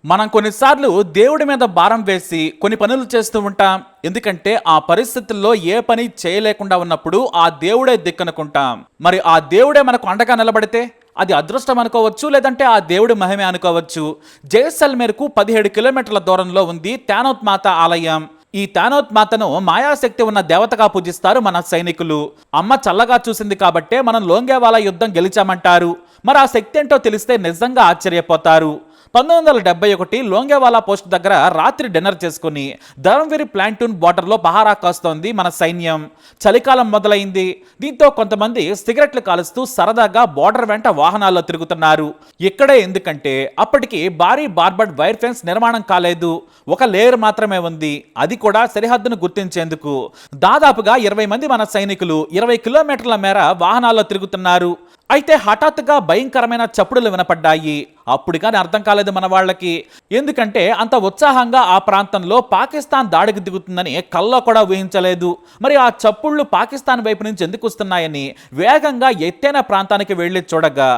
మనం కొన్నిసార్లు దేవుడి మీద భారం వేసి కొన్ని పనులు చేస్తూ ఉంటాం. ఎందుకంటే ఆ పరిస్థితుల్లో ఏ పని చేయలేకుండా ఉన్నప్పుడు ఆ దేవుడే దిక్కనుకుంటాం. మరి ఆ దేవుడే మనకు అండగా నిలబడితే అది అదృష్టం అనుకోవచ్చు, లేదంటే ఆ దేవుడి మహిమే అనుకోవచ్చు. జైసల్మేర్కు 17 కిలోమీటర్ల దూరంలో ఉంది తానోత్ మాత ఆలయం. ఈ తానోత్ మాతను మాయాశక్తి ఉన్న దేవతగా పూజిస్తారు మన సైనికులు. అమ్మ చల్లగా చూసింది కాబట్టే మనం లోంగేవాలా యుద్ధం గెలిచామంటారు. మరి ఆ శక్తి ఏంటో తెలిస్తే నిజంగా ఆశ్చర్యపోతారు. 1971 లోంగేవాలా పోస్ట్ దగ్గర రాత్రి డిన్నర్ చేసుకుని ధర్మవీర్ ప్లాంటూన్ బార్డర్లో పహారా కాస్తోంది మన సైన్యం. చలికాలం మొదలైంది. దీంతో కొంతమంది సిగరెట్లు కాలుస్తూ సరదాగా బార్డర్ వెంట వాహనాల్లో తిరుగుతున్నారు. ఇక్కడే ఎందుకంటే అప్పటికి భారీ బార్బర్డ్ వైర్ ఫెన్స్ నిర్మాణం కాలేదు. ఒక లేయర్ మాత్రమే ఉంది. అది కూడా సరిహద్దును గుర్తించేందుకు. దాదాపుగా 20 మంది మన సైనికులు 20 కిలోమీటర్ల మేర వాహనాల్లో తిరుగుతున్నారు. అయితే హఠాత్తుగా భయంకరమైన చప్పుడులు వినపడ్డాయి. అప్పుడు కానీ అర్థం కాలేదు మన వాళ్ళకి. ఎందుకంటే అంత ఉత్సాహంగా ఆ ప్రాంతంలో పాకిస్తాన్ దాడికి దిగుతుందని కల్లో కూడా ఊహించలేదు. మరి ఆ చప్పుళ్ళు పాకిస్తాన్ వైపు నుంచి ఎందుకు వస్తున్నాయని వేగంగా ఎత్తైన ప్రాంతానికి వెళ్ళి చూడగా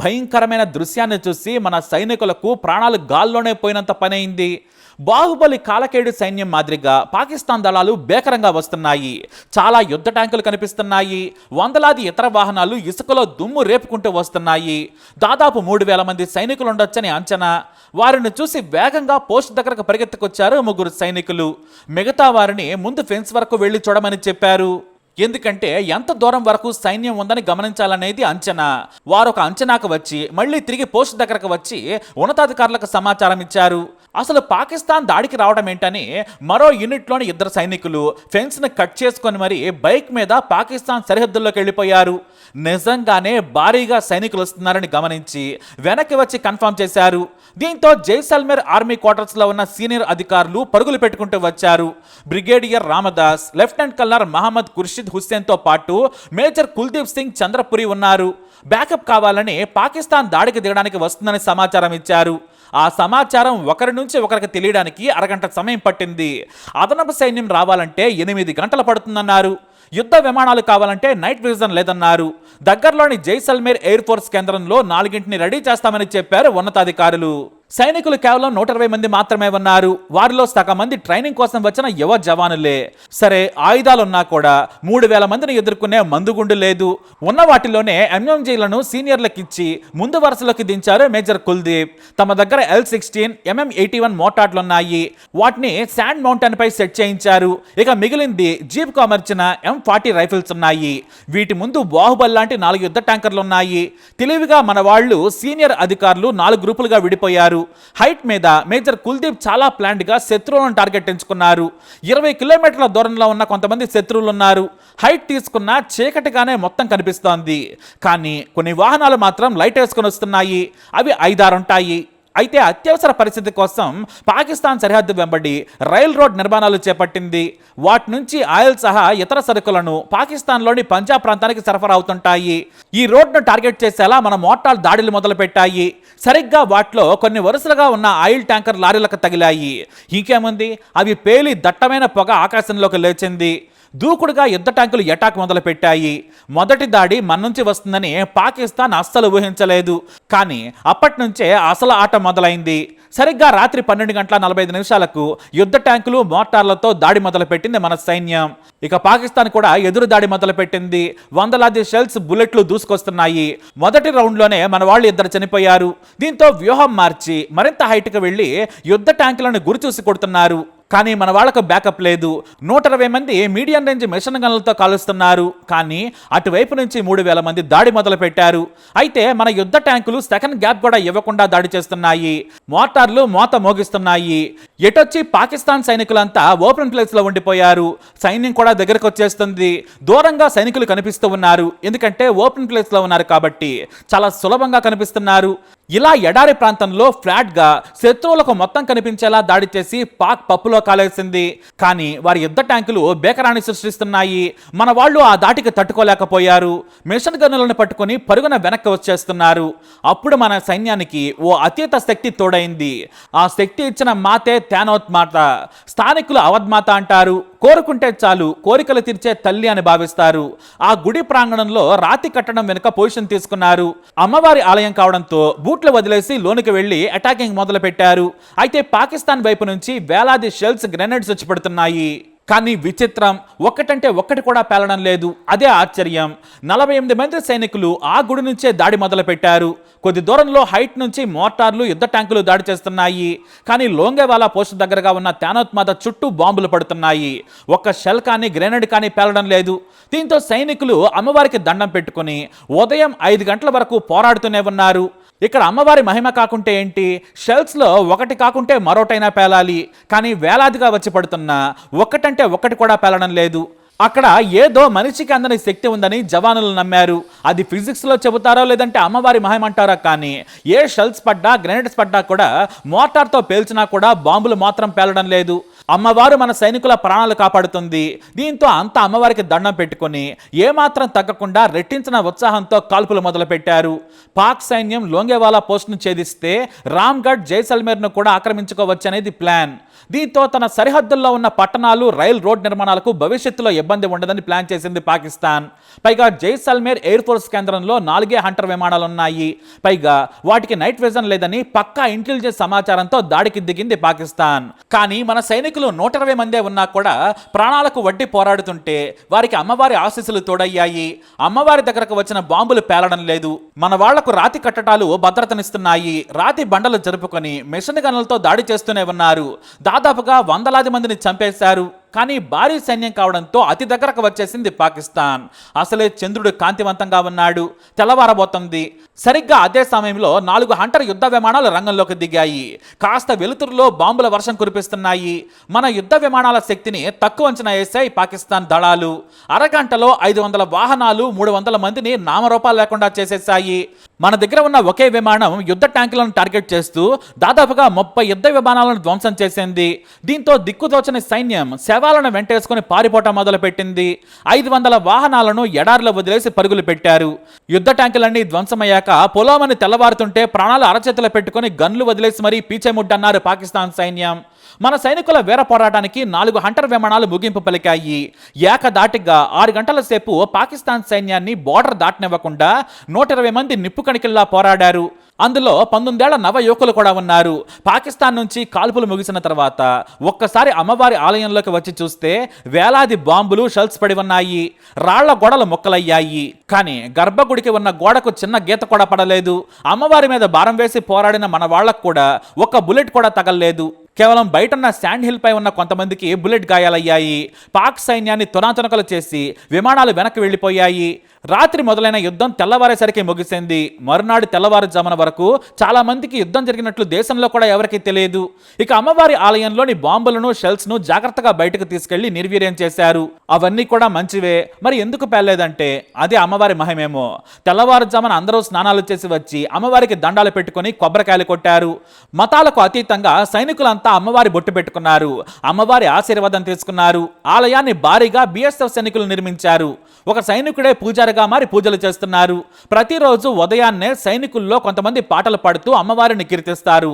భయంకరమైన దృశ్యాన్ని చూసి మన సైనికులకు ప్రాణాలు గాల్లోనే పోయినంత పనైంది. బాహుబలి కాలకేడు సైన్యం మాదిరిగా పాకిస్తాన్ దళాలు భీకరంగా వస్తున్నాయి. చాలా యుద్ధ ట్యాంకులు కనిపిస్తున్నాయి. వందలాది ఇతర వాహనాలు ఇసుకలో దుమ్ము రేపుకుంటూ వస్తున్నాయి. దాదాపు 3000 మంది సైనికులు ఉండొచ్చని అంచనా. వారిని చూసి వేగంగా పోస్ట్ దగ్గరకు పరిగెత్తుకొచ్చారు 3 సైనికులు. మిగతా వారిని ముందు ఫెన్స్ వరకు వెళ్లి చూడమని చెప్పారు. ఎందుకంటే ఎంత దూరం వరకు సైన్యం ఉందని గమనించాలనేది అంచనా. వారు ఒక అంచనాకు వచ్చి మళ్ళీ తిరిగి పోస్ట్ దగ్గరకు వచ్చి ఉన్నతాధికారులకు సమాచారం ఇచ్చారు. అసలు పాకిస్తాన్ దాడికి రావడం ఏంటని మరో యూనిట్లోని 2 సైనికులు ఫెన్స్ని కట్ చేసుకొని మరి బైక్ మీద పాకిస్తాన్ సరిహద్దుల్లోకి వెళ్ళిపోయారు. నిజంగానే భారీగా సైనికులు వస్తున్నారని గమనించి వెనక్కి వచ్చి కన్ఫర్మ్ చేశారు. దీంతో జైసల్మేర్ ఆర్మీ క్వార్టర్స్లో ఉన్న సీనియర్ అధికారులు పరుగులు పెట్టుకుంటూ వచ్చారు. బ్రిగేడియర్ రామదాస్, లెఫ్టినెంట్ కల్నర్ మహమ్మద్ ఖుర్షిద్ హుస్సేన్తో పాటు మేజర్ కుల్దీప్ సింగ్ చంద్రపురి ఉన్నారు. బ్యాకప్ కావాలని పాకిస్తాన్ దాడికి దిగడానికి వస్తుందని సమాచారం ఇచ్చారు. ఆ సమాచారం ఒకరి నుంచి ఒకరికి తెలియడానికి అరగంట సమయం పట్టింది. అదనపు సైన్యం రావాలంటే 8 గంటలు పడుతుందన్నారు. యుద్ధ విమానాలు కావాలంటే నైట్ విజన్ లేదన్నారు. దగ్గరలోని జైసల్మేర్ ఎయిర్ ఫోర్స్ కేంద్రంలో 4ంటిని రెడీ చేస్తామని చెప్పారు ఉన్నతాధికారులు. సైనికులు కేవలం 120 మంది మాత్రమే ఉన్నారు. వారిలో సగం మంది ట్రైనింగ్ కోసం వచ్చిన యువ జవానులే. సరే, ఆయుధాలున్నా కూడా 3000 మందిని ఎదుర్కొనే మందుగుండు లేదు. ఉన్న వాటిలోనే ఎంఎంజీలను సీనియర్లకిచ్చి ముందు వరుసలోకి దించారు మేజర్ కుల్దీప్. తమ దగ్గర L-16, MM-81 మోటార్లున్నాయి. వాటిని శాండ్ మౌంటైన్ పై సెట్ చేయించారు. ఇక మిగిలింది జీప్కు అమర్చిన M40 రైఫిల్స్ ఉన్నాయి. వీటి ముందు బాహుబలి లాంటి 4 యుద్ధ ట్యాంకర్లు ఉన్నాయి. తెలివిగా మన వాళ్ళు సీనియర్ అధికారులు 4 గ్రూపులుగా విడిపోయారు. హైట్ మీద మేజర్ కుల్దీప్ చాలా ప్లాండ్ గా శత్రువులను టార్గెట్ ఎంచుకున్నారు. 20 కిలోమీటర్ల దూరంలో ఉన్న కొంతమంది శత్రువులు ఉన్నారు. హైట్ తీసుకున్న చీకటిగానే మొత్తం కనిపిస్తోంది. కానీ కొన్ని వాహనాలు మాత్రం లైట్ వేసుకొని వస్తున్నాయి. అవి 5-6 ఉంటాయి. అయితే అత్యవసర పరిస్థితి కోసం పాకిస్తాన్ సరిహద్దు వెంబడి రైల్ రోడ్ నిర్మాణాలు చేపట్టింది. వాటి నుంచి ఆయిల్ సహా ఇతర సరుకులను పాకిస్తాన్లోని పంజాబ్ ప్రాంతానికి సరఫరా అవుతుంటాయి. ఈ రోడ్ను టార్గెట్ చేసేలా మన మోటార్ దాడులు మొదలుపెట్టాయి. సరిగ్గా వాటిలో కొన్ని వరుసలుగా ఉన్న ఆయిల్ ట్యాంకర్ లారీలకు తగిలాయి. ఇంకేముంది, అవి పేలి దట్టమైన పొగ ఆకాశంలోకి లేచింది. దూకుడుగా యుద్ధ ట్యాంకులు అటాక్ మొదలు పెట్టాయి. మొదటి దాడి మన నుంచి వస్తుందని పాకిస్తాన్ అస్సలు ఊహించలేదు. కానీ అప్పటి నుంచే అసలు ఆట మొదలైంది. సరిగ్గా రాత్రి 12:45 యుద్ధ ట్యాంకులు మోటార్లతో దాడి మొదలుపెట్టింది మన సైన్యం. ఇక పాకిస్తాన్ కూడా ఎదురు దాడి మొదలుపెట్టింది. వందలాది షెల్స్, బుల్లెట్లు దూసుకొస్తున్నాయి. మొదటి రౌండ్లోనే మన వాళ్ళు 2 చనిపోయారు. దీంతో వ్యూహం మార్చి మరింత హైట్కి వెళ్ళి యుద్ధ ట్యాంకులను గురిచూసి కొడుతున్నారు. కానీ మన వాళ్ళకు బ్యాకప్ లేదు. 120 మంది మీడియం రేంజ్ మిషన్ గన్లతో కాలుస్తున్నారు. కానీ అటువైపు నుంచి 3000 మంది దాడి మొదలు పెట్టారు. అయితే మన యుద్ధ ట్యాంకులు సెకండ్ గ్యాప్ కూడా ఇవ్వకుండా దాడి చేస్తున్నాయి. మోటార్లు మోత మోగిస్తున్నాయి. ఎటొచ్చి పాకిస్తాన్ సైనికులంతా ఓపెన్ ప్లేస్ లో ఉండిపోయారు. సైన్యం కూడా దగ్గరకు వచ్చేస్తుంది. దూరంగా సైనికులు కనిపిస్తూ ఉన్నారు. ఎందుకంటే ఓపెన్ ప్లేస్ లో ఉన్నారు కాబట్టి చాలా సులభంగా కనిపిస్తున్నారు. ఇలా ఎడారి ప్రాంతంలో ఫ్లాట్ గా శత్రువులకు మొత్తం కనిపించేలా దాడి చేసి పాక్ పప్పులో కాలేసింది. కానీ వారి యుద్ధ ట్యాంకులు బేకరాన్ని సృష్టిస్తున్నాయి. మన వాళ్ళు ఆ దాటికి తట్టుకోలేకపోయారు. మిషన్ గన్నులను పట్టుకుని పరుగున వెనక్కి వచ్చేస్తున్నారు. అప్పుడు మన సైన్యానికి ఓ అతీత శక్తి తోడైంది. ఆ శక్తి ఇచ్చిన మాతే తానోత్ మాత. స్థానికులు అవధ్ మాత అంటారు. కోరుకుంటే చాలు కోరికలు తీర్చే తల్లి అని భావిస్తారు. ఆ గుడి ప్రాంగణంలో రాతి కట్టడం వెనుక పొజిషన్ తీసుకున్నారు. అమ్మవారి ఆలయం కావడంతో బూట్లు వదిలేసి లోనికి వెళ్లి అటాకింగ్ మొదలు పెట్టారు. అయితే పాకిస్తాన్ వైపు నుంచి వేలాది షెల్స్, గ్రెనేడ్స్ వచ్చి పడుతున్నాయి. కానీ విచిత్రం, ఒక్కటంటే ఒక్కటి కూడా పేలడం లేదు. అదే ఆశ్చర్యం. 48 మంది సైనికులు ఆ గుడి నుంచే దాడి మొదలు పెట్టారు. కొద్ది దూరంలో హైట్ నుంచి మోటార్లు, యుద్ధ ట్యాంకులు దాడి చేస్తున్నాయి. కానీ లోంగేవాలా పోస్ట్ దగ్గరగా ఉన్న తానోత్ మాత చుట్టూ బాంబులు పడుతున్నాయి. ఒక్క షెల్ కానీ గ్రెనేడ్ కానీ పేలడం లేదు. దీంతో సైనికులు అమ్మవారికి దండం పెట్టుకుని ఉదయం 5 గంటల వరకు పోరాడుతూనే ఉన్నారు. ఇక్కడ అమ్మవారి మహిమ కాకుంటే ఏంటి, షెల్స్లో ఒకటి కాకుంటే మరోటైనా పేలాలి. కానీ వేలాదిగా వచ్చి పడుతున్నా ఒక్కటంటే ఒక్కటి కూడా పేలడం లేదు. అక్కడ ఏదో మనిషికి అందని శక్తి ఉందని జవానులు నమ్మారు. అది ఫిజిక్స్లో చెబుతారో లేదంటే అమ్మవారి మహిమ అంటారో కానీ ఏ షెల్స్ పడ్డా, గ్రెనేడ్స్ పడ్డా కూడా, మోటార్తో పేల్చినా కూడా బాంబులు మాత్రం పేలడం లేదు. అమ్మవారు మన సైనికుల ప్రాణాలు కాపాడుతుంది. దీంతో అంతా అమ్మవారికి దండం పెట్టుకుని ఏమాత్రం తగ్గకుండా రెట్టించిన ఉత్సాహంతో కాల్పులు మొదలుపెట్టారు. పాక్ సైన్యం లోంగేవాలా పోస్ట్ను ఛేదిస్తే రామ్గఢ్, జైసల్మేర్ను కూడా ఆక్రమించుకోవచ్చనేది ప్లాన్. దీంతో తన సరిహద్దుల్లో ఉన్న పట్టణాలు, రైల్ రోడ్ నిర్మాణాలకు భవిష్యత్తులో ఇబ్బంది ఉండదని ప్లాన్ చేసింది పాకిస్తాన్. పైగా జైసల్మేర్ ఎయిర్ ఫోర్స్ కేంద్రంలో 4 హంటర్ విమానాలు ఉన్నాయి. పైగా వాటికి నైట్ విజన్ లేదని పక్కా ఇంటెలిజెన్స్ సమాచారంతో దాడికి దిగింది పాకిస్తాన్. కానీ మన సైనికులు 120 మందే ఉన్నా కూడా ప్రాణాలకు వడ్డీ పోరాడుతుంటే వారికి అమ్మవారి ఆశీస్సులు తోడయ్యాయి. అమ్మవారి దగ్గరకు వచ్చిన బాంబులు పేలడం లేదు. మన వాళ్లకు రాతి కట్టడాలు భద్రతనిస్తున్నాయి. రాతి బండలు జరుపుకొని మిషన్ గన్నులతో దాడి చేస్తూనే ఉన్నారు. దాదాపుగా 100లాది మందిని చంపేశారు. కానీ భారీ సైన్యం కావడంతో అతి దగ్గరకు వచ్చేసింది పాకిస్తాన్. అసలే చంద్రుడు కాంతివంతంగా ఉన్నాడు. తెల్లవారబోతుంది. సరిగ్గా అదే సమయంలో 4 హంటర్ యుద్ధ విమానాలు రంగంలోకి దిగాయి. కాస్త వెలుతురులో బాంబుల వర్షం కురిపిస్తున్నాయి. మన యుద్ధ విమానాల శక్తిని తక్కువ అంచనా వేశాయి పాకిస్తాన్ దళాలు. అరగంటలో 500 వాహనాలు, 300 మందిని నామరూపాలు లేకుండా చేసేశాయి. మన దగ్గర ఉన్న ఒకే విమానం యుద్ధ ట్యాంకులను టార్గెట్ చేస్తూ దాదాపుగా 30 యుద్ధ విమానాలను ధ్వంసం చేసింది. దీంతో దిక్కుతోచని సైన్యం శవాలను వెంటేసుకుని పారిపోవటం మొదలుపెట్టింది. 500 వాహనాలను ఎడారిలో వదిలేసి పరుగులు పెట్టారు. యుద్ధ ట్యాంకులన్నీ ధ్వంసమయ్యాక పొలోమని తెల్లవారుతుంటే ప్రాణాలు అరచేతులు పెట్టుకుని గన్లు వదిలేసి మరీ పీచేముడ్డన్నారు పాకిస్తాన్ సైన్యం. మన సైనికుల వీర పోరాటానికి 4 హంటర్ విమానాలు ముగింపు పలికాయి. ఏకదాటిగా 6 గంటల సేపు పాకిస్తాన్ సైన్యాన్ని బోర్డర్ దాటనివ్వకుండా 120 మంది నిప్పు కణికిల్లా పోరాడారు. అందులో 19 ఏళ్ల నవ యువకులు కూడా ఉన్నారు. పాకిస్తాన్ నుంచి కాల్పులు ముగిసిన తర్వాత ఒక్కసారి అమ్మవారి ఆలయంలోకి వచ్చి చూస్తే వేలాది బాంబులు, షెల్స్ పడి ఉన్నాయి. రాళ్ల గోడలు ముక్కలయ్యాయి. కానీ గర్భగుడికి ఉన్న గోడకు చిన్న గీత కూడా పడలేదు. అమ్మవారి మీద భారం వేసి పోరాడిన మన వాళ్లకు కూడా ఒక్క బుల్లెట్ కూడా తగలలేదు. కేవలం బయటన్న శాండ్ హిల్ పై ఉన్న కొంతమందికి బుల్లెట్ గాయాలయ్యాయి. పాక్ సైన్యాన్ని తునాతునకలు చేసి విమానాలు వెనక్కి వెళ్లిపోయాయి. రాత్రి మొదలైన యుద్ధం తెల్లవారేసరికి ముగిసింది. మరునాడు తెల్లవారుజామున వరకు చాలా మందికి యుద్ధం జరిగినట్లు దేశంలో కూడా ఎవరికీ తెలియదు. ఇక అమ్మవారి ఆలయంలోని బాంబులను, షెల్స్ ను జాగ్రత్తగా బయటకు తీసుకెళ్లి నిర్వీర్యం చేశారు. అవన్నీ కూడా మంచివే, మరి ఎందుకు పేలేదంటే అదే అమ్మవారి మహిమేమో. తెల్లవారుజామున అందరూ స్నానాలు చేసి వచ్చి అమ్మవారికి దండాలు పెట్టుకుని కొబ్బరికాయలు కొట్టారు. మతాలకు అతీతంగా సైనికులంతా అమ్మవారి బొట్టు పెట్టుకున్నారు. అమ్మవారి ఆశీర్వాదం తీసుకున్నారు. ఆలయాన్ని భారీగా BSF సైనికులు నిర్మించారు. ఒక సైనికుడే పూజారిగా మారి పూజలు చేస్తున్నారు. ప్రతిరోజు ఉదయాన్నే సైనికుల్లో కొంతమంది పాటలు పాడుతూ అమ్మవారిని కీర్తిస్తారు.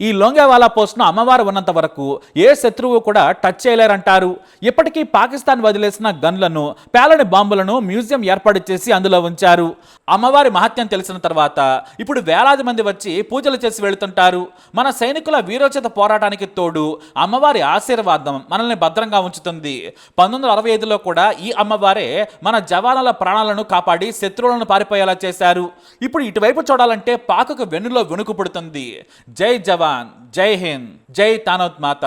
ఈ లోంగేవాలా పోస్ట్ను అమ్మవారు ఉన్నంత వరకు ఏ శత్రువు కూడా టచ్ చేయలేరంటారు. ఇప్పటికీ పాకిస్తాన్ వదిలేసిన గన్లను, పేలని బాంబులను మ్యూజియం ఏర్పాటు చేసి అందులో ఉంచారు. అమ్మవారి మహత్యం తెలిసిన తర్వాత ఇప్పుడు వేలాది మంది వచ్చి పూజలు చేసి వెళుతుంటారు. మన సైనికుల వీరోచిత పోరాటానికి తోడు అమ్మవారి ఆశీర్వాదం మనల్ని భద్రంగా ఉంచుతుంది. 1965లో కూడా ఈ అమ్మవారే మన జవానుల ప్రాణాలను కాపాడి శత్రువులను పారిపోయేలా చేశారు. ఇప్పుడు ఇటువైపు చూడాలంటే పాకుకు వెన్నులో వణుకు పుడుతుంది. జై జవాన్, జై హింద్, జై తానోత్ మాత.